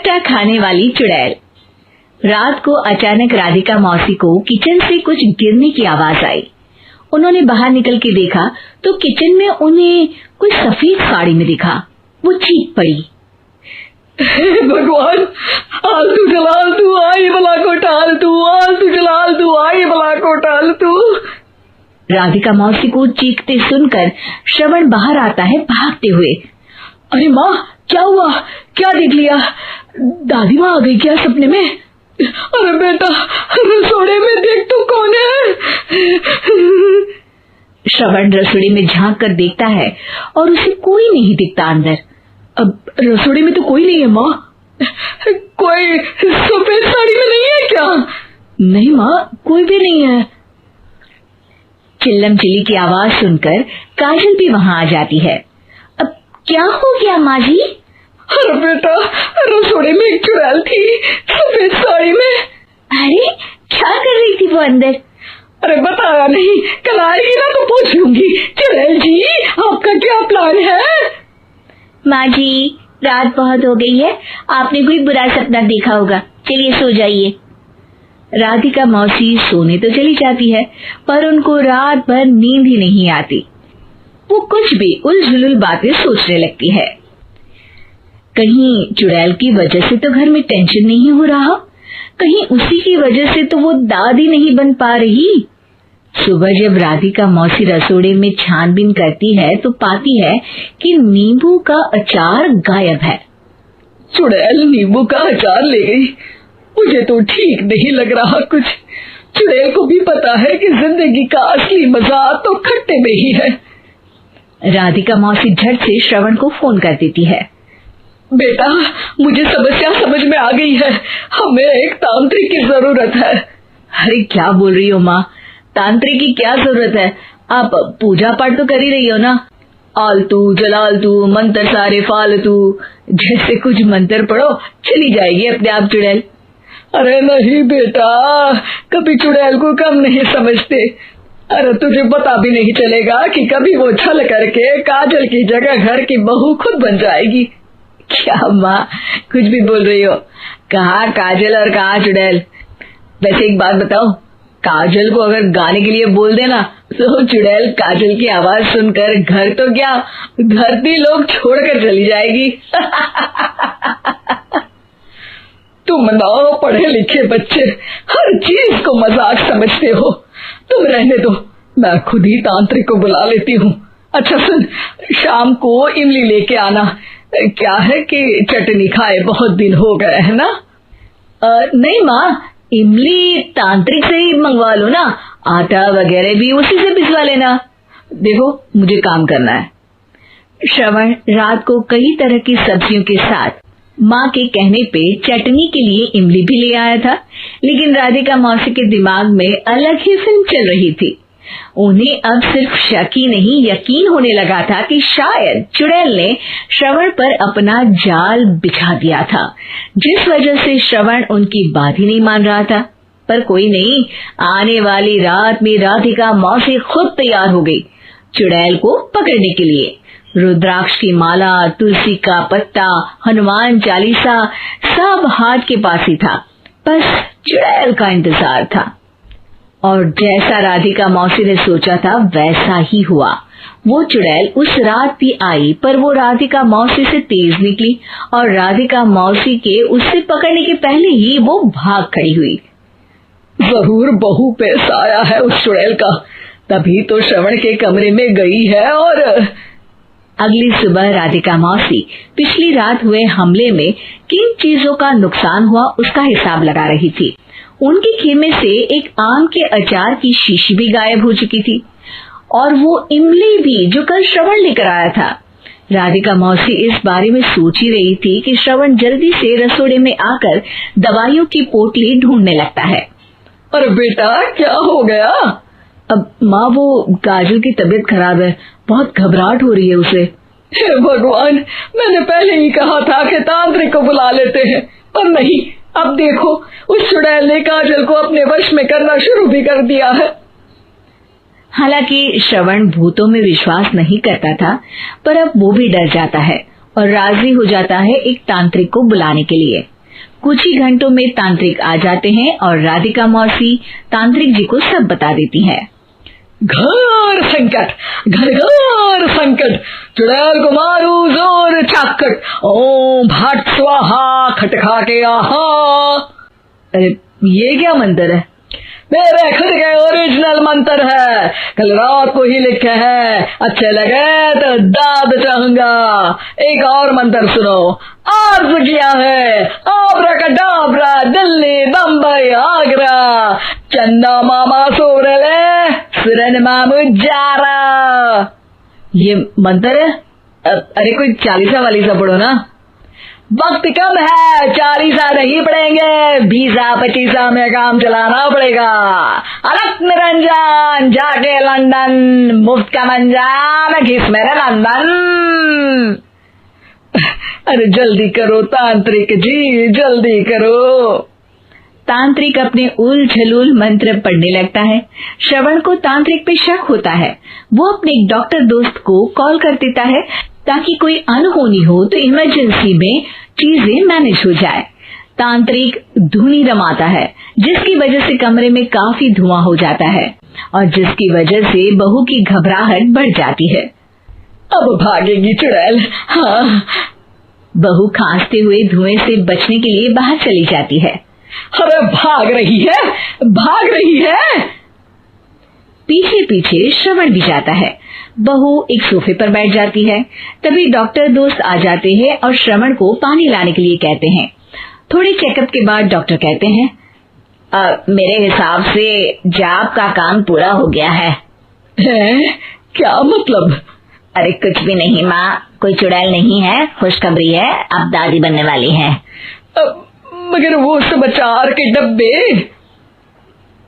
खट्टा खाने वाली चुड़ैल। रात को अचानक राधिका मौसी को किचन से कुछ गिरने की आवाज आई। उन्होंने बाहर निकल के देखा तो किचन में उन्हें कोई सफेद साड़ी में दिखा। वो चीख पड़ी, भगवान, आलतू जलाल तू आई भला को टाल तू, आलतू जलाल तू आई भला को टाल तू। राधिका मौसी को चीखते सुनकर श्रवण बाहर आता है भागते हुए। अरे माँ, क्या हुआ? क्या देख लिया? दादी माँ आ गई क्या सपने में? अरे बेटा, रसोड़े में देख तो कौन है? श्रवण रसोड़ी में झांक कर देखता है और उसे कोई नहीं दिखता अंदर। अब रसोड़ी में तो कोई नहीं है माँ। कोई सफेद साड़ी में नहीं है क्या? नहीं माँ, कोई भी नहीं है। चिल्लम चिल्ली की आवाज सुनकर काजल भी वहां आ जाती है। अब क्या हो गया माँ जी? अरे बेटा, रसोड़े में एक चुड़ैल थी सफेद साड़ी में। अरे क्या कर रही थी वो अंदर? अरे बताया नहीं, कल आएगी ना तो पूछ लूंगी। चुड़ैल जी, आपका क्या प्लान है? माँ जी, रात बहुत हो गई है, आपने कोई बुरा सपना देखा होगा, चलिए सो जाइए। राधिका मौसी सोने तो चली जाती है पर उनको रात भर नींद ही नहीं आती। वो कुछ भी उलझुल बातें सोचने लगती है। कहीं चुड़ैल की वजह से तो घर में टेंशन नहीं हो रहा, कहीं उसी की वजह से तो वो दादी नहीं बन पा रही। सुबह जब राधिका मौसी रसोड़े में छानबीन करती है तो पाती है कि नींबू का अचार गायब है। चुड़ैल नींबू का अचार ले गई, मुझे तो ठीक नहीं लग रहा कुछ। चुड़ैल को भी पता है कि जिंदगी का असली मजा तो खट्टे में ही है। राधिका मौसी झट से श्रवण को फोन कर देती है। बेटा, मुझे समस्या समझ में आ गई है, हमें एक तांत्रिक की जरूरत है। अरे क्या बोल रही हो माँ, तांत्रिक की क्या जरूरत है? आप पूजा पाठ तो कर ही रही हो ना। आलतू जलालतू मंत्र सारे फालतू जैसे कुछ मंत्र पढ़ो, चली जाएगी अपने आप चुड़ैल। अरे नहीं बेटा, कभी चुड़ैल को कम नहीं समझते। अरे तुझे पता भी नहीं चलेगा कि कभी वो छल करके काजल की जगह घर की बहू खुद बन जाएगी। क्या माँ, कुछ भी बोल रही हो? कहाँ काजल और कहाँ चुड़ैल? वैसे एक बात बताओ, काजल को अगर गाने के लिए बोल देना तो चुड़ैल काजल की आवाज सुनकर घर तो क्या धरती लोग छोड़कर चली जाएगी। तुम ना पढ़े लिखे बच्चे हर चीज को मजाक समझते हो। तुम रहने दो, मैं खुद ही तांत्रिक को बुला लेती हूँ। अच्छा सुन, शाम को इमली लेके आना। क्या है कि चटनी खाए बहुत दिन हो गए है ना? नहीं माँ, इमली तांत्रिक से ही मंगवा लो ना, आटा वगैरह भी उसी से पिसवा लेना। देखो मुझे काम करना है। श्रवण रात को कई तरह की सब्जियों के साथ माँ के कहने पे चटनी के लिए इमली भी ले आया था, लेकिन राधिका मौसी के दिमाग में अलग ही फिल्म चल रही थी। उन्हें अब सिर्फ शक ही नहीं यकीन होने लगा था कि शायद चुड़ैल ने श्रवण पर अपना जाल बिछा दिया था, जिस वजह से श्रवण उनकी बात ही नहीं मान रहा था। पर कोई नहीं, आने वाली रात में राधिका मौसी खुद तैयार हो गई चुड़ैल को पकड़ने के लिए। रुद्राक्ष की माला, तुलसी का पत्ता, हनुमान चालीसा सब हाथ के पास ही था, बस चुड़ैल का इंतजार था। और जैसा राधिका मौसी ने सोचा था वैसा ही हुआ। वो चुड़ैल उस रात भी आई, पर वो राधिका मौसी से तेज निकली और राधिका मौसी के उससे पकड़ने के पहले ही वो भाग खड़ी हुई। जरूर बहू पे साया है उस चुड़ैल का, तभी तो श्रवण के कमरे में गई है। और अगली सुबह राधिका मौसी पिछली रात हुए हमले में किन चीजों का नुकसान हुआ उसका हिसाब लगा रही थी। उनके खेमे से एक आम के अचार की शीशी भी गायब हो चुकी थी और वो इमली भी जो कल श्रवण लेकर आया था। राधिका मौसी इस बारे में सोच ही रही थी कि श्रवण जल्दी से रसोड़े में आकर दवाइयों की पोटली ढूंढने लगता है। अरे बेटा, क्या हो गया? अब माँ, वो काजल की तबीयत खराब है, बहुत घबराहट हो रही है उसे। हे भगवान, मैंने पहले ही कहा था कि तांत्रिक को बुला लेते हैं, पर नहीं। अब देखो, उस चुड़ैल ने काजल को अपने वश में करना शुरू भी कर दिया है। हालांकि श्रवण भूतों में विश्वास नहीं करता था, पर अब वो भी डर जाता है। और राजी हो जाता है एक तांत्रिक को बुलाने के लिए। कुछ ही घंटों में तांत्रिक आ जाते हैं और राधिका मौसी तांत्रिक जी को सब बता देती है। घर संकट, घर घर संकट, चुड़ैल को मारू जोर चाकट, ओम भट स्वाहा खटखा के आहा। अरे ये क्या मंत्र है? मेरे खुद के ओरिजिनल मंत्र है, कल रात को ही लिखे हैं, अच्छे लगे तो दाद चाहूंगा। एक और मंत्र सुनो। अर्ज किया है आब्राकडाब्रा, दिल्ली बम्बई आगरा, चंदा मामा सोरले सुरन मामू जारा। ये मंत्र है? अरे कोई 40 वाली सा पढ़ो ना। वक्त कम है, 40 नहीं पड़ेंगे, 20-25 में काम चलाना पड़ेगा। अलग निरंजन जाके लंदन, मुफ्त का मंजान घिस मेरे लंदन। अरे जल्दी करो तांत्रिक जी, जल्दी करो। तांत्रिक अपने उल झलूल मंत्र पढ़ने लगता है। श्रवण को तांत्रिक पे शक होता है। वो अपने एक डॉक्टर दोस्त को कॉल कर देता है ताकि कोई अनहोनी हो तो इमरजेंसी में चीजें मैनेज हो जाए। तांत्रिक धुनी रमाता है, जिसकी वजह से कमरे में काफी धुआं हो जाता है और जिसकी वजह से बहू की घबराहट बढ़ जाती है। अब भागेगी चुड़ैल। हाँ। बहू खांसते हुए धुएं से बचने के लिए बाहर चली जाती है। अरे भाग रही है, भाग रही है। पीछे पीछे श्रवण भी जाता है। बहू एक सोफे पर बैठ जाती है। तभी डॉक्टर दोस्त आ जाते हैं और श्रवण को पानी लाने के लिए कहते हैं। थोड़े चेकअप के बाद डॉक्टर कहते हैं, मेरे हिसाब से जाप का काम पूरा हो गया है। क्या मतलब? अरे कुछ भी नहीं माँ, कोई चुड़ैल नहीं है, खुशखबरी है, अब दादी बनने वाली है। मगर वो सब अचार के डब्बे।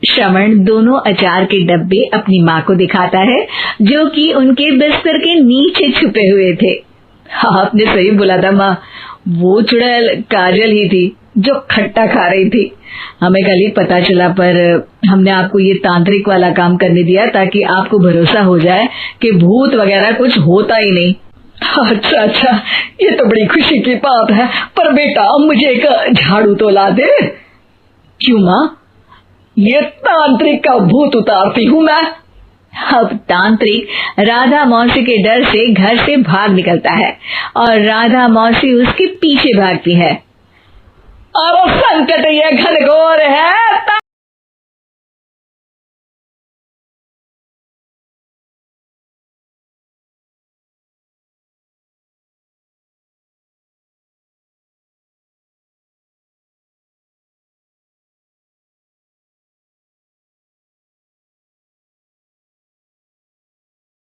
श्रवण दोनों अचार के डब्बे अपनी माँ को दिखाता है, जो कि उनके बिस्तर के नीचे छुपे हुए थे। आपने सही बोला था माँ, वो चुड़ैल काजल ही थी जो खट्टा खा रही थी। हमें कल ही पता चला, पर हमने आपको ये तांत्रिक वाला काम करने दिया ताकि आपको भरोसा हो जाए कि भूत वगैरह कुछ होता ही नहीं। अच्छा, ये तो बड़ी खुशी की बात है। पर बेटा मुझे एक झाड़ू तो ला दे। क्यों माँ? ये तांत्रिक का भूत उतारती हूँ मैं। अब तांत्रिक राधा मौसी के डर से घर से भाग निकलता है और राधा मौसी उसके पीछे भागती है। अरे संकट ये घनघोर है।